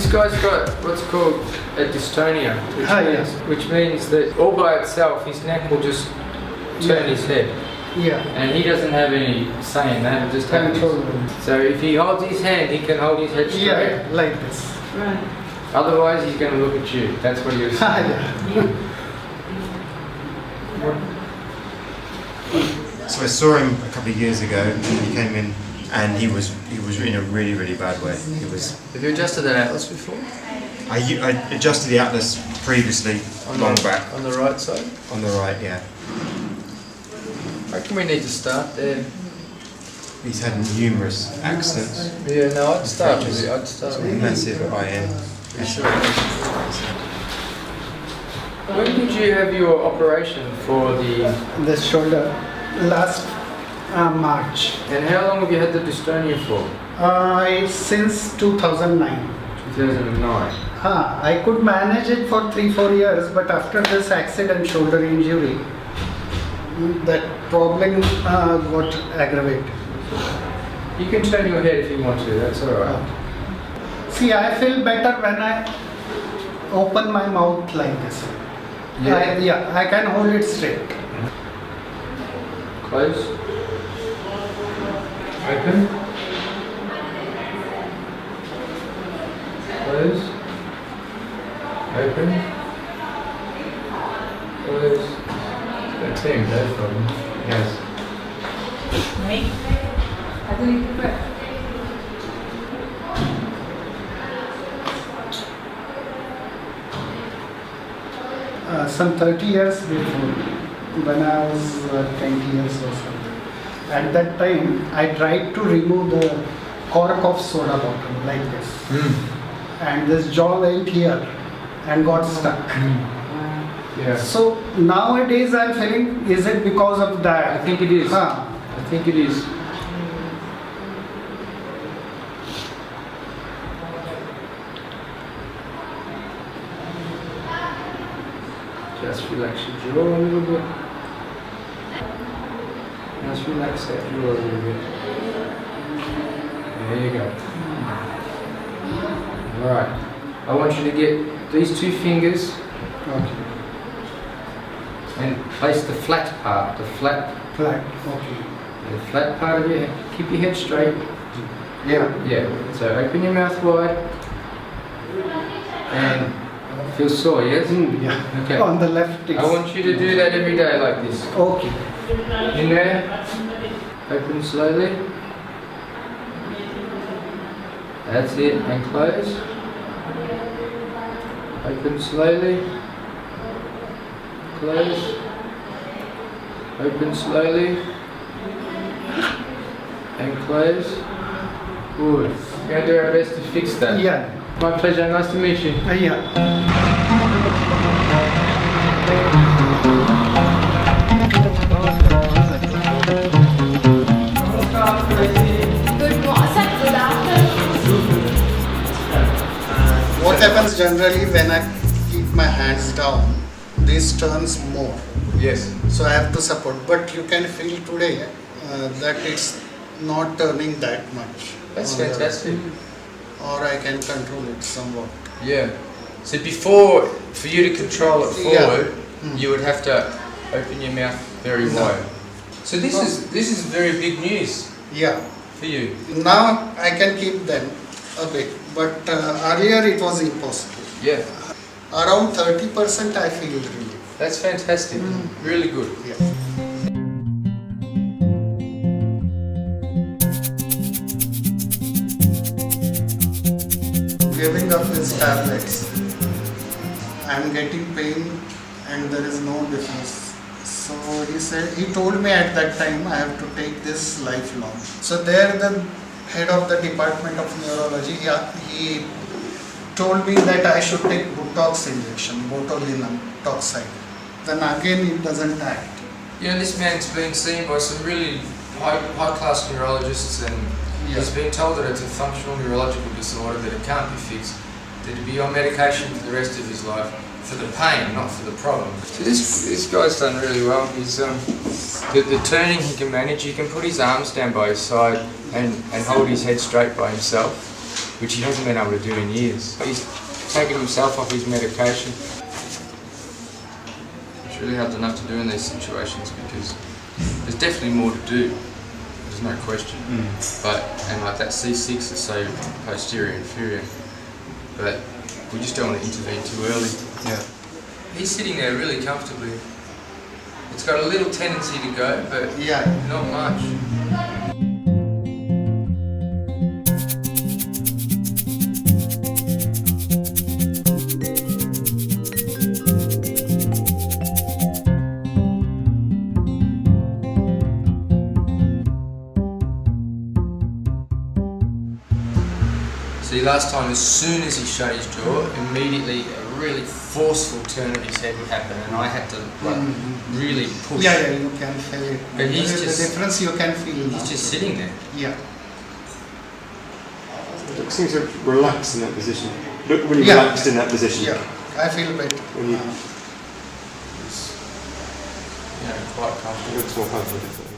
This guy's got what's called a dystonia, which means that all by itself his neck will just turn his head. Yeah. And he doesn't have any say in that, it just happens. So if he holds his hand, he can hold his head straight. Yeah, like this. Right. Otherwise he's going to look at you. That's what he was saying. So I saw him a couple of years ago, and he came in, and he was in a really, really bad way. Have you adjusted that atlas before? I adjusted the atlas previously, long back. On the right side? On the right, yeah. I reckon we need to start there. He's had numerous accidents. Yeah, no, I'd start with it. I'd start with it. Massive IN. When did you have your operation for The shoulder last March. And how long have you had the dystonia for? Since 2009. 2009. I could manage it for 3-4 years, but after this accident, shoulder injury, that problem got aggravated. You can turn your head if you want to, that's alright. See, I feel better when I open my mouth like this. I can hold it straight. Close. Open. Close. Open. Close. That's him, no problem. Yes. Right. How do you do it? Some 30 years before, when I was 20 years or something. At that time, I tried to remove the cork of soda bottle like this. And this jaw went here and got stuck. Yeah. So nowadays I'm feeling, is it because of that? I think it is. I think it is. Just relax your jaw a little bit. Just relax that jaw a little bit. There you go. Alright. I want you to get these two fingers and place the flat part, the flat part of your head. Keep your head straight. Yeah. So open your mouth wide and feel sore, yes? Yeah. Okay. On the left. I want you to do that every day like this. Okay. In there. Open slowly. That's it. And close. Open slowly. Close. Open slowly. And close. Good. We're going to do our best to fix that. Yeah. My pleasure. Nice to meet you. What happens generally when I keep my hands down, this turns more. Yes. So I have to support. But you can feel today that it's not turning that much. That's fantastic. Or I can control it somewhat. Yeah. So before, for you to control it forward, you would have to open your mouth very wide. So this is very big news. Yeah. For you. Now I can keep them a bit, but earlier it was impossible. Yeah. Around 30% I feel relief. That's fantastic. Really good. Yeah. Giving up his tablets. I am getting pain and there is no difference. So he told me at that time I have to take this lifelong. So there the head of the department of neurology, he told me that I should take Botox injection, botulinum toxide. Then again it doesn't act. You know, this man's been seen by some really high-class neurologists, and he's been told that it's a functional neurological disorder, that it can't be fixed, that he'll be on medication for the rest of his life for the pain, not for the problem. So this guy's done really well. He's the turning he can manage. He can put his arms down by his side and hold his head straight by himself. which he hasn't been able to do in years. He's taken himself off his medication. It's really hard enough to do in these situations because there's definitely more to do. There's no question. And like that C6 is so posterior inferior, but we just don't want to intervene too early. Yeah. He's sitting there really comfortably. It's got a little tendency to go, but Yeah. not much. See, last time, as soon as he shut his jaw, immediately a really forceful turn of his head would happen, and I had to really push. Yeah, you can feel it. But he's the just- difference you can feel now. He's just sitting there. Yeah. It seems to relax in that position. Look really Yeah. relaxed in that position. Yeah, I feel better. When you Quite comfortable. looks more comfortable.